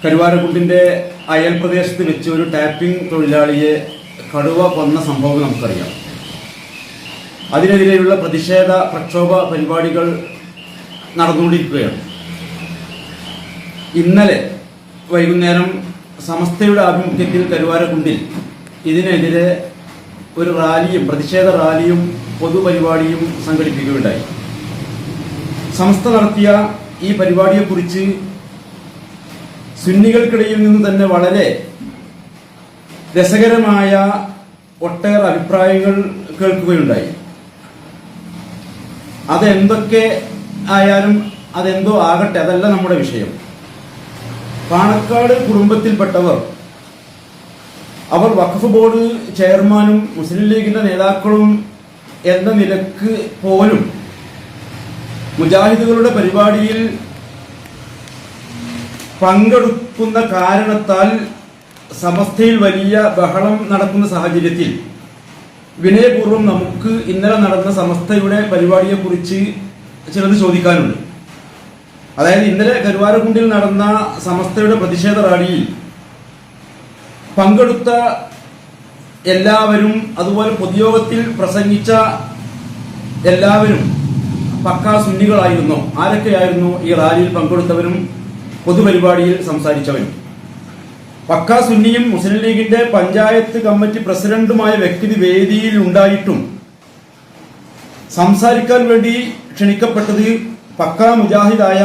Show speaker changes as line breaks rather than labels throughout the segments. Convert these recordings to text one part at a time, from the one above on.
കരുവാരക്കുണ്ടിന്റെ അയൽപ്രദേശത്ത് വെച്ച് ഒരു ടാപ്പിംഗ് തൊഴിലാളിയെ കടുവ കൊന്ന സംഭവം നമുക്കറിയാം. അതിനെതിരെയുള്ള പ്രതിഷേധ പ്രക്ഷോഭ പരിപാടികൾ നടന്നുകൊണ്ടിരിക്കുകയാണ്. ഇന്നലെ വൈകുന്നേരം സമസ്തയുടെ ആഭിമുഖ്യത്തിൽ കരുവാരക്കുണ്ടിൽ ഇതിനെതിരെ ഒരു റാലിയും പ്രതിഷേധ റാലിയും പൊതുപരിപാടിയും സംഘടിപ്പിക്കുകയുണ്ടായി. സമസ്ത നടത്തിയ ഈ പരിപാടിയെക്കുറിച്ച് സുന്നികൾക്കിടയിൽ നിന്ന് തന്നെ വളരെ രസകരമായ ഒട്ടേറെ അഭിപ്രായങ്ങൾ കേൾക്കുകയുണ്ടായി. അതെന്തൊക്കെ ആയാലും അതെന്തോ ആകട്ടെ, അതല്ല നമ്മുടെ വിഷയം. പാണക്കാട് കുടുംബത്തിൽപ്പെട്ടവർ, അവർ വഖഫ് ബോർഡ് ചെയർമാനും മുസ്ലിം ലീഗിന്റെ നേതാക്കളും എന്ന നിലക്ക് പോലും മുജാഹിദുകളുടെ പരിപാടിയിൽ പങ്കെടുക്കുന്ന കാരണത്താൽ സമസ്തയിൽ വലിയ ബഹളം നടക്കുന്ന സാഹചര്യത്തിൽ വിനയപൂർവ്വം നമുക്ക് ഇന്നലെ നടന്ന സമസ്തയുടെ പരിപാടിയെക്കുറിച്ച് ചിലത് ചോദിക്കാനുണ്ട്. അതായത് ഇന്നലെ കരുവാരക്കുണ്ടിൽ നടന്ന സമസ്തയുടെ പ്രതിഷേധ റാലിയിൽ പങ്കെടുത്ത എല്ലാവരും, അതുപോലെ പൊതുയോഗത്തിൽ പ്രസംഗിച്ച എല്ലാവരും പക്കാ സുന്നികളായിരുന്നു. ആരൊക്കെയായിരുന്നു ഈ റാലിയിൽ പങ്കെടുത്തവരും പൊതുപരിപാടിയിൽ സംസാരിച്ചവരും? പക്കാ സുന്നിയും മുസ്ലിം ലീഗിന്റെ പഞ്ചായത്ത് കമ്മിറ്റി പ്രസിഡന്റുമായ വ്യക്തി വേദിയിൽ ഉണ്ടായിട്ടും സംസാരിക്കാൻ വേണ്ടി ക്ഷണിക്കപ്പെട്ടത് പക്കാ മുജാഹിദായ,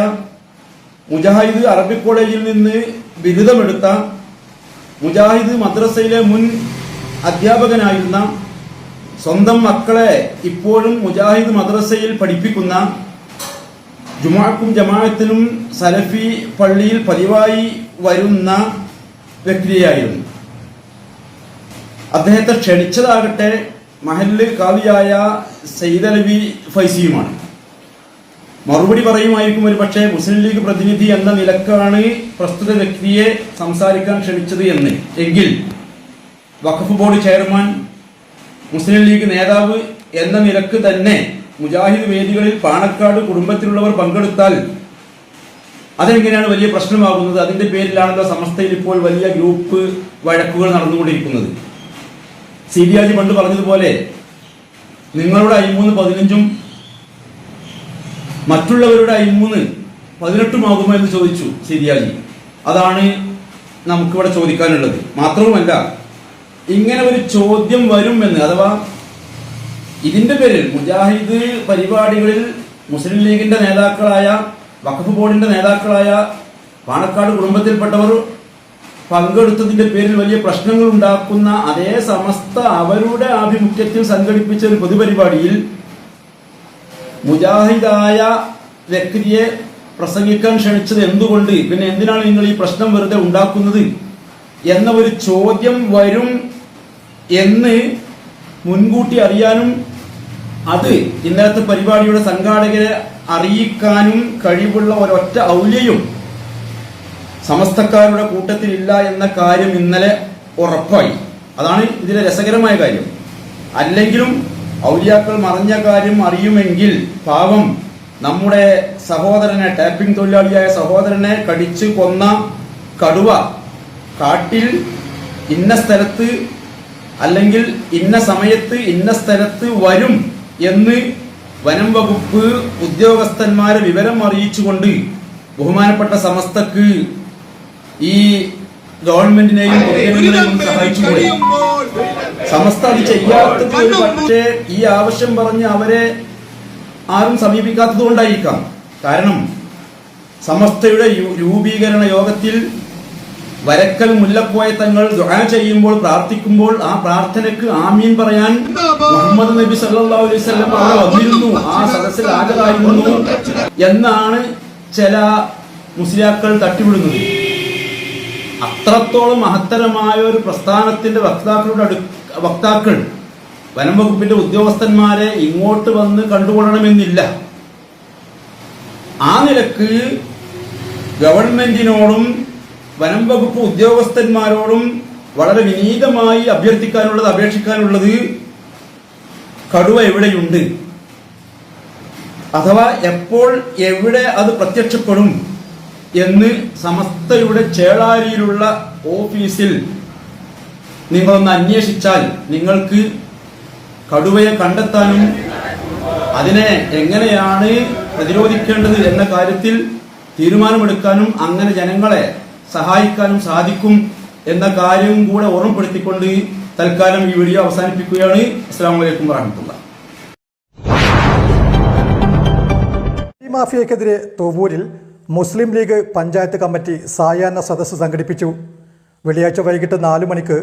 മുജാഹിദ് അറബിക് കോളേജിൽ നിന്ന് ബിരുദമെടുത്ത, മുജാഹിദ് മദ്രസയിലെ മുൻ അധ്യാപകനായിരുന്ന, സ്വന്തം മക്കളെ ഇപ്പോഴും മുജാഹിദ് മദ്രസയിൽ പഠിപ്പിക്കുന്ന, ജുമാഅക്കും ജമാഅത്തിനും സലഫി പള്ളിയിൽ പതിവായി വരുന്ന വ്യക്തിയായിരുന്നു. അദ്ദേഹത്തെ ക്ഷണിച്ചതാകട്ടെ മഹല്ല് കാവിയായ സയ്യിദലവി ഫൈസിയുമാണ്. മറുപടി പറയുമായിരിക്കും ഒരു പക്ഷേ മുസ്ലിം ലീഗ് പ്രതിനിധി എന്ന നിലക്കാണ് പ്രസ്തുത വ്യക്തിയെ സംസാരിക്കാൻ ക്ഷണിച്ചത് എന്ന്. എങ്കിൽ വഖഫ് ബോർഡ് ചെയർമാൻ, മുസ്ലിം ലീഗ് നേതാവ് എന്ന നിലക്ക് തന്നെ മുജാഹിദ് വേദികളിൽ പാണക്കാട് കുടുംബത്തിലുള്ളവർ പങ്കെടുത്താൽ അതെങ്ങനെയാണ് വലിയ പ്രശ്നമാകുന്നത്? അതിന്റെ പേരിലാണല്ലോ സമസ്തയിൽ ഇപ്പോൾ വലിയ ഗ്രൂപ്പ് വഴക്കുകൾ നടന്നുകൊണ്ടിരിക്കുന്നത്. സീരിയാജി പണ്ട് പറഞ്ഞതുപോലെ നിങ്ങളുടെ 13-15 മറ്റുള്ളവരുടെ 13-18 എന്ന് ചോദിച്ചു സീരിയാജി. അതാണ് നമുക്കിവിടെ ചോദിക്കാനുള്ളത്. മാത്രവുമല്ല, ഇങ്ങനെ ഒരു ചോദ്യം വരുമെന്ന്, അഥവാ ഇതിന്റെ പേരിൽ മുജാഹിദ് പരിപാടികളിൽ മുസ്ലിം ലീഗിന്റെ നേതാക്കളായ, വഖഫ് ബോർഡിന്റെ നേതാക്കളായ പാണക്കാട് കുടുംബത്തിൽപ്പെട്ടവർ പങ്കെടുത്തതിന്റെ പേരിൽ വലിയ പ്രശ്നങ്ങൾ ഉണ്ടാക്കുന്ന അതേ സമസ്ത അവരുടെ ആഭിമുഖ്യത്തിൽ സംഘടിപ്പിച്ച ഒരു പൊതുപരിപാടിയിൽ മുജാഹിദായ വ്യക്തിയെ പ്രസംഗിക്കാൻ ക്ഷണിച്ചത് എന്തുകൊണ്ട്, പിന്നെ എന്തിനാണ് നിങ്ങൾ ഈ പ്രശ്നം വെറുതെ ഉണ്ടാക്കുന്നത് എന്ന ഒരു ചോദ്യം വരും എന്ന് മുൻകൂട്ടി അറിയാനും അത് ഇന്നലത്തെ പരിപാടിയുടെ സംഘാടകരെ അറിയിക്കാനും കഴിവുള്ള ഒരൊറ്റ ഔലിയയും സമസ്തക്കാരുടെ കൂട്ടത്തിലില്ല എന്ന കാര്യം ഇന്നലെ ഉറപ്പായി. അതാണ് ഇതിലെ രസകരമായ കാര്യം. അല്ലെങ്കിലും ഔലിയാക്കൾ മറഞ്ഞ കാര്യം അറിയുമെങ്കിൽ പാവം നമ്മുടെ സഹോദരനെ, ടാപ്പിംഗ് തൊഴിലാളിയായ സഹോദരനെ കടിച്ചു കൊന്ന കടുവ കാട്ടിൽ ഇന്ന സ്ഥലത്ത് അല്ലെങ്കിൽ ഇന്ന സമയത്ത് ഇന്ന സ്ഥലത്ത് വരും എന്ന് വനം വകുപ്പ് ഉദ്യോഗസ്ഥന്മാരെ വിവരം അറിയിച്ചുകൊണ്ട് ബഹുമാനപ്പെട്ട സമസ്തക്ക് ഈ ഗവൺമെന്റിനെയും പൊതുജനങ്ങളെയും സഹായിച്ചുകൂടെ? സമസ്ത അത് ചെയ്യാത്തത് ഒരു പക്ഷേ ഈ ആവശ്യം പറഞ്ഞ് അവരെ ആരും സമീപിക്കാത്തത് കൊണ്ടായിരിക്കാം. കാരണം സമസ്തയുടെ രൂപീകരണ യോഗത്തിൽ വരക്കൽ മുല്ലപ്പോയ തങ്ങൾ ദുആ ചെയ്യുമ്പോൾ, പ്രാർത്ഥിക്കുമ്പോൾ ആ പ്രാർത്ഥനയ്ക്ക് ആമീൻ പറയാൻ മുഹമ്മദ് നബി സല്ലല്ലാഹു അലൈഹി വസല്ലം അവിടെ വന്നിരുന്നു, ആ സദസ്സിൽ ഹാജരായിരുന്നു എന്നാണ് ചില മുസ്ലിയാക്കൾ തട്ടിവിടുന്നത്. അത്രത്തോളം മഹത്തരമായ ഒരു പ്രസ്ഥാനത്തിന്റെ വക്താക്കൾ വനം വകുപ്പിന്റെ ഉദ്യോഗസ്ഥന്മാരെ ഇങ്ങോട്ട് വന്ന് കണ്ടുകൊള്ളണമെന്നില്ല. ആ നിലക്ക് ഗവൺമെന്റിനോടും വനം വകുപ്പ് ഉദ്യോഗസ്ഥന്മാരോടും വളരെ വിനീതമായി അപേക്ഷിക്കാനുള്ളത് കടുവ എവിടെയുണ്ട്, അഥവാ എപ്പോൾ എവിടെ അത് പ്രത്യക്ഷപ്പെടും എന്ന് സമസ്തയുടെ ചേളാരിയിലുള്ള ഓഫീസിൽ നിങ്ങളൊന്ന് അന്വേഷിച്ചാൽ നിങ്ങൾക്ക് കടുവയെ കണ്ടെത്താനും അതിനെ എങ്ങനെയാണ് പ്രതിരോധിക്കേണ്ടത് എന്ന കാര്യത്തിൽ തീരുമാനമെടുക്കാനും അങ്ങനെ ജനങ്ങളെ സഹായിക്കാനും സാധിക്കും എന്ന കാര്യം കൂടെ ഓർമ്മപ്പെടുത്തിക്കൊണ്ട് തൽക്കാലം ഈ വീഡിയോ അവസാനിപ്പിക്കുകയാണ്. അസ്സലാമു അലൈക്കും വറഹ്മത്തുള്ളാഹി.
മാഫിയക്കെതിരെ തൊവ്വൂരിൽ മുസ്ലിം ലീഗ് പഞ്ചായത്ത് കമ്മിറ്റി സായാഹ്ന സദസ്സ് സംഘടിപ്പിച്ചു. വെള്ളിയാഴ്ച വൈകിട്ട് 4 മണിക്ക്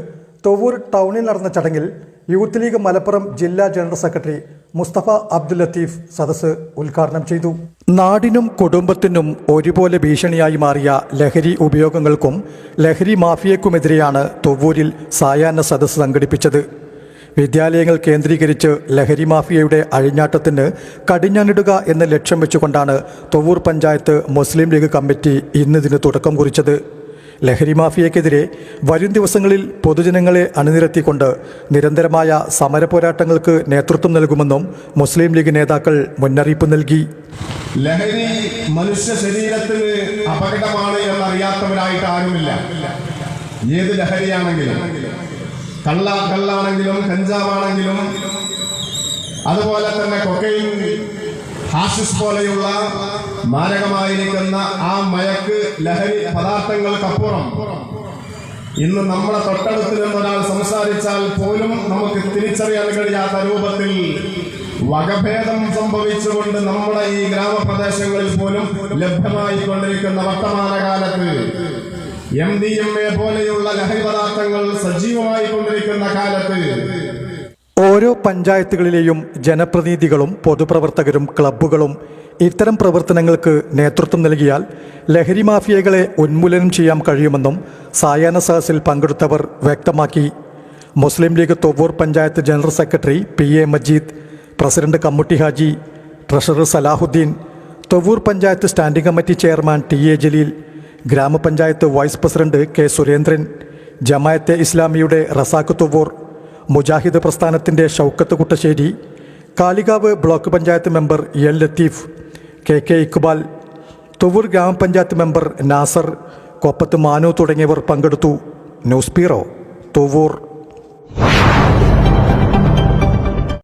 തൊവ്വൂർ ടൗണിൽ നടന്ന ചടങ്ങിൽ യൂത്ത് ലീഗ് മലപ്പുറം ജില്ലാ ജനറൽ സെക്രട്ടറി മുസ്തഫ അബ്ദുൽ ലത്തീഫ് സദസ്സ് ഉദ്ഘാടനം ചെയ്തു. നാടിനും കുടുംബത്തിനും ഒരുപോലെ ഭീഷണിയായി മാറിയ ലഹരി ഉപയോഗങ്ങൾക്കും ലഹരി മാഫിയക്കുമെതിരെയാണ് തൊവ്വൂരിൽ സായാഹ്ന സദസ്സ് സംഘടിപ്പിച്ചത്. വിദ്യാലയങ്ങൾ കേന്ദ്രീകരിച്ച് ലഹരി മാഫിയയുടെ അഴിഞ്ഞാട്ടത്തിന് കടിഞ്ഞാണിടുക എന്ന ലക്ഷ്യം വെച്ചുകൊണ്ടാണ് തൊവ്വൂർ പഞ്ചായത്ത് മുസ്ലിം ലീഗ് കമ്മിറ്റി ഇന്നിതിന് തുടക്കം കുറിച്ചത്. ലഹരി മാഫിയക്കെതിരെ വരും ദിവസങ്ങളിൽ പൊതുജനങ്ങളെ അണിനിരത്തിക്കൊണ്ട് നിരന്തരമായ സമരപോരാട്ടങ്ങൾക്ക് നേതൃത്വം നൽകുമെന്നും മുസ്ലിം ലീഗ് നേതാക്കൾ മുന്നറിയിപ്പ് നൽകി.
ലഹരി മനുഷ്യ ശരീരത്തിന് അപകടമാണ് എന്നറിയാത്തവരായിട്ട് ആരുമില്ല. ഏത് ലഹരിയാണെങ്കിലും, കള്ളാണെങ്കിലും കഞ്ചാവാണെങ്കിലും അതുപോലെ തന്നെ കൊക്കൈൻ, ഹാഷിഷ് പോലെയുള്ള മാരകമായിരിക്കുന്ന ആ മയക്ക് ലഹരി പദാർത്ഥങ്ങൾക്കപ്പുറം ഇന്ന് നമ്മുടെ തൊട്ടടുത്ത് നിന്ന് ഒരാൾ സംസാരിച്ചാൽ പോലും നമുക്ക് തിരിച്ചറിയാൻ കഴിയാത്ത രൂപത്തിൽ വകഭേദം സംഭവിച്ചുകൊണ്ട് നമ്മുടെ ഈ ഗ്രാമപ്രദേശങ്ങളിൽ പോലും ലഭ്യമായി കൊണ്ടിരിക്കുന്ന വർത്തമാനകാലത്ത് MDMA പോലെയുള്ള ലഹരി പദാർത്ഥങ്ങൾ സജീവമായി കൊണ്ടിരിക്കുന്ന കാലത്ത്
ഓരോ പഞ്ചായത്തുകളിലെയും ജനപ്രതിനിധികളും പൊതുപ്രവർത്തകരും ക്ലബ്ബുകളും ഇത്തരം പ്രവർത്തനങ്ങൾക്ക് നേതൃത്വം നൽകിയാൽ ലഹരി മാഫിയകളെ ഉന്മൂലനം ചെയ്യാൻ കഴിയുമെന്നും സായാഹ്ന സദസ്സിൽ പങ്കെടുത്തവർ വ്യക്തമാക്കി. Muslim League Thovvur panchayat general secretary PA Majeed, president Kammutty Haji, treasurer Salahuddin, Thovvur panchayat standing committee chairman TA Jaleel, grama panchayat vice president K Surendran, Jamaate ഇസ്ലാമിയുടെ റസാഖ് തൊവ്വൂർ, മുജാഹിദ് പ്രസ്ഥാനത്തിൻ്റെ Shoukath Kuttassery, Kalikavu block panchayat member L Latheef, KK Iqbal, Thovvur grama panchayat member Nasar, Koppath Manu തുടങ്ങിയവർ പങ്കെടുത്തു. News bureau, Thovvur.